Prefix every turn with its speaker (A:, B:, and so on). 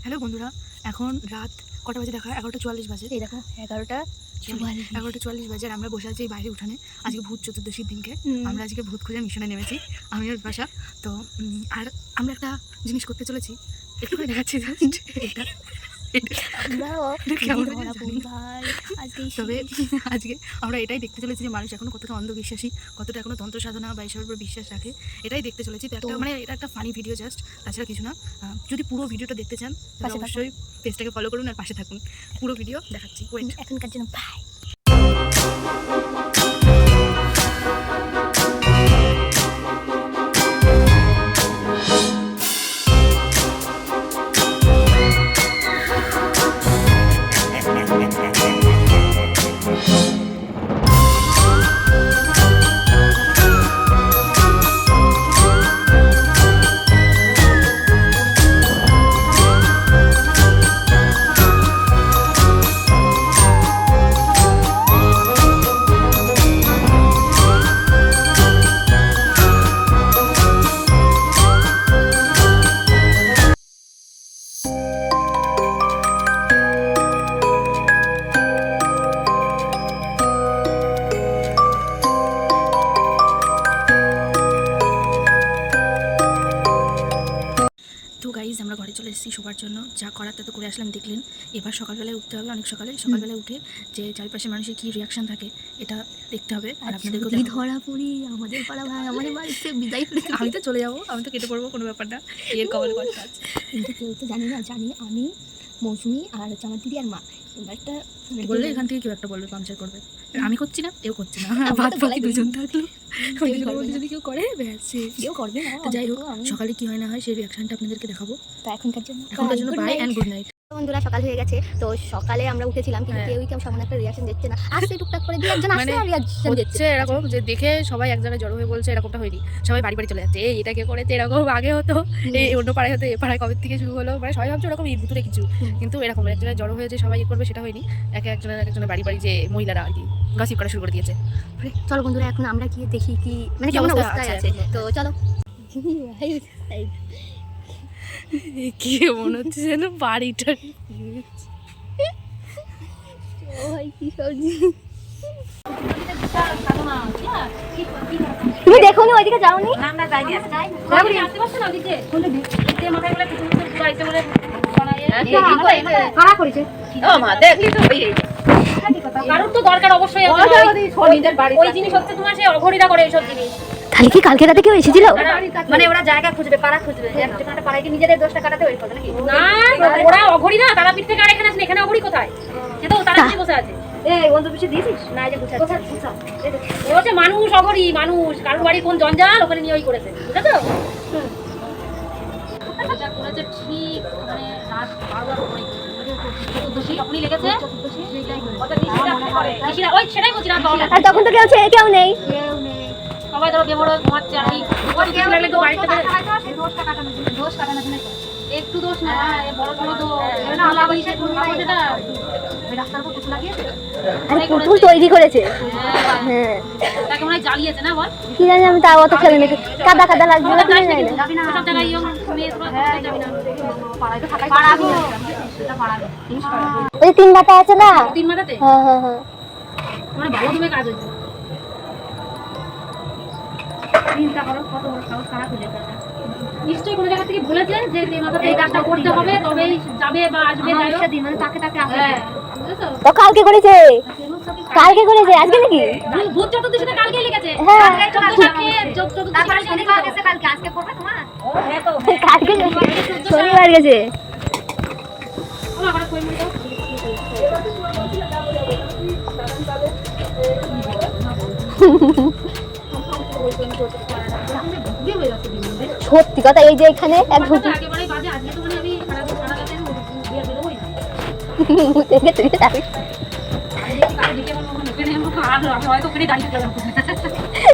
A: Hello বন্ধুরা, এখন রাত কটা বাজে দেখা? 11:44 বাজে।
B: এই দেখো 11:44
A: বাজে। আর আমরা বসে আছি এই বাইরে উঠানে। আজকে ভূত চতুর্দশীর দিনকে আমরা আজকে ভূত খুঁজে মিশনে নেমেছি, আমি আর বাসা। তো আর আমরা একটা জিনিস করতে চলেছি, একটু করে দেখাচ্ছি জাস্ট। তবে আজকে আমরা এটাই দেখতে চলেছি যে মানুষ এখনো কতটা অন্ধবিশ্বাসী, কতটা এখনো তন্ত্র সাধনা বা এসবের উপর বিশ্বাস রাখে, এটাই দেখতে চলেছি। তো একটা মানে এটা একটা ফানি ভিডিও জাস্ট, তাছাড়া কিছু না। যদি পুরো ভিডিওটা দেখতে চান তাহলে অবশ্যই পেজটাকে ফলো করুন আর পাশে থাকুন। পুরো ভিডিও দেখাচ্ছি, ওয়েট।
B: এখনকার জন্য বাই।
A: তো গাইজ আমরা ঘরে চলে এসেছি শোবার জন্য, যা করার তা তো করে আসলাম দেখলেন। এবার সকালবেলায় উঠতে হবে, অনেক সকালবেলায় উঠে যে চারপাশের মানুষের কী রিয়াকশান থাকে এটা দেখতে হবে। আর আপনাদেরকে
B: ধরা পড়ি আমাদের পাড়া ভাই আমাদের বাড়িতে বিদায় করে
A: আমি তো চলে যাবো, আমি তো কেটে পড়বো, কোনো ব্যাপার না, এর কবলে কথা আছে।
B: কিন্তু কেউ তো জানি না, জানি আমি, মৌসুমি আর হচ্ছে আমার দিদি আর মা। একটা
A: বললে এখান থেকে কেউ একটা বলবে পাংচার করবে, আমি করছি না, এও করছি না, ভাত বাকি দুজন থাকলো, যদি কেউ করে
B: কেউ করবে না।
A: তো যাই হোক, সকালে কি হয় না হয় সেই রিয়াকশনটা আপনাদেরকে দেখাবো।
B: তো এখনকার জন্য
A: বাই এন্ড গুড নাইট।
B: বন্ধুরা, সকাল হয়ে গেছে। তো সকালে আমরা উঠেছিলাম কিন্তু কেউই সামনে একটা রিয়াকশন দিচ্ছে না। আসছে টুকটাক করে দিয়ে একজন আসছে আর রিয়াকশন দিচ্ছে
A: এরকম যে দেখে সবাই এক জায়গায় জড়ো হয়ে বলছে, এরকমটা হয়নি, সবাই বাড়ি বাড়ি চলে যাচ্ছে, এই এটা কে করেছে, এরকম আগে হতো, এই অন্য পাড়ায় হতো, এ পাড়ায় কবে থেকে শুরু হলো, মানে সবাই ভাবছে ওরকম এই ভিতরে কিছু, কিন্তু এরকম এক জায়গায় জড়ো হয়ে যে সবাই করবে সেটা হয়নি। একজনের বাড়ি বাড়ি যে মহিলারা আর কি গসিপ করা শুরু করে দিয়েছে।
B: চলো বন্ধুরা, এখন আমরা কি দেখি কি মানে কেমন অবস্থায় আছে। তো চলো।
A: কি মনে হচ্ছে যেন বাড়িটা
B: তুমি দেখো নি ওইদিকে যাওনি?
C: কারোর তো দরকার অবশ্যই ওই জিনিস হচ্ছে তোমার সেই অঘরীরা করে এইসব জিনিস।
B: তাহলে কি কালকে রাতে কেউ এসেছিল?
C: মানে ওরা জায়গা খুঁজবে, পাড়া খুঁজবে, একটা পাড়ায় কি নিজেদের দোষটা কাটাতে ওই কথা নাকি? না, ওরা অঘরী না, তারা পিঠ থেকে আর এখানে আসেন, এখানে অঘরী কোথায়? সে তো তারা কি বসে আছে? এই বন্ধু পিছে দিয়েছিস না? এই যে কোথায় ও হচ্ছে মানুষ, অঘরী মানুষ, কারোর বাড়ি কোন জঞ্জাল ওখানে নিয়ে ওই করেছে, বুঝছো? যা করেছে ঠিক মানে রাত 12টার পরে তখনই লেগেছে। সেটাই বলছি না,
B: আর তখন তো কেউ নেই।
C: সবাই ধরো বেমর ঘুমাচ্ছে আর দোষ কাটানো একটু দোষ না, বড় বড়
B: পুতুল তৈরি করেছে। হ্যাঁ,
C: তাকে মনে হয় জ্বালিয়েছে না, বল
B: কি জানি, আমি তাও অত খেলে নাকি কাদা লাগবে না।
C: সব জায়গায়
B: ওই 3 মাথা আছে না,
C: 3 মাথাতে।
B: হ্যাঁ
C: মানে ভালো তুমি কাজ হয়েছে। চিন্তা করো কত বড় সাহস, খারাপ হয়ে যাবে। নিশ্চয়ই কোনো জায়গা থেকে বলেছে যে এই কাজটা করতে হবে, তবেই যাবে বা আসবে, মানে তাকে আসবে।
B: তো কালকে করেছে আজকে নাকি?
C: ভূত চতুর্দশীতে কালকেই লিখেছে।
B: হ্যাঁ,
C: তারপরে শনিবার গেছে, কালকে আজকে করবে তোমার। ও হ্যাঁ, তো
B: কালকে শনিবার গেছে। সত্যি কথা, এই যে এখানে এক ঘুরতে
C: হয়তো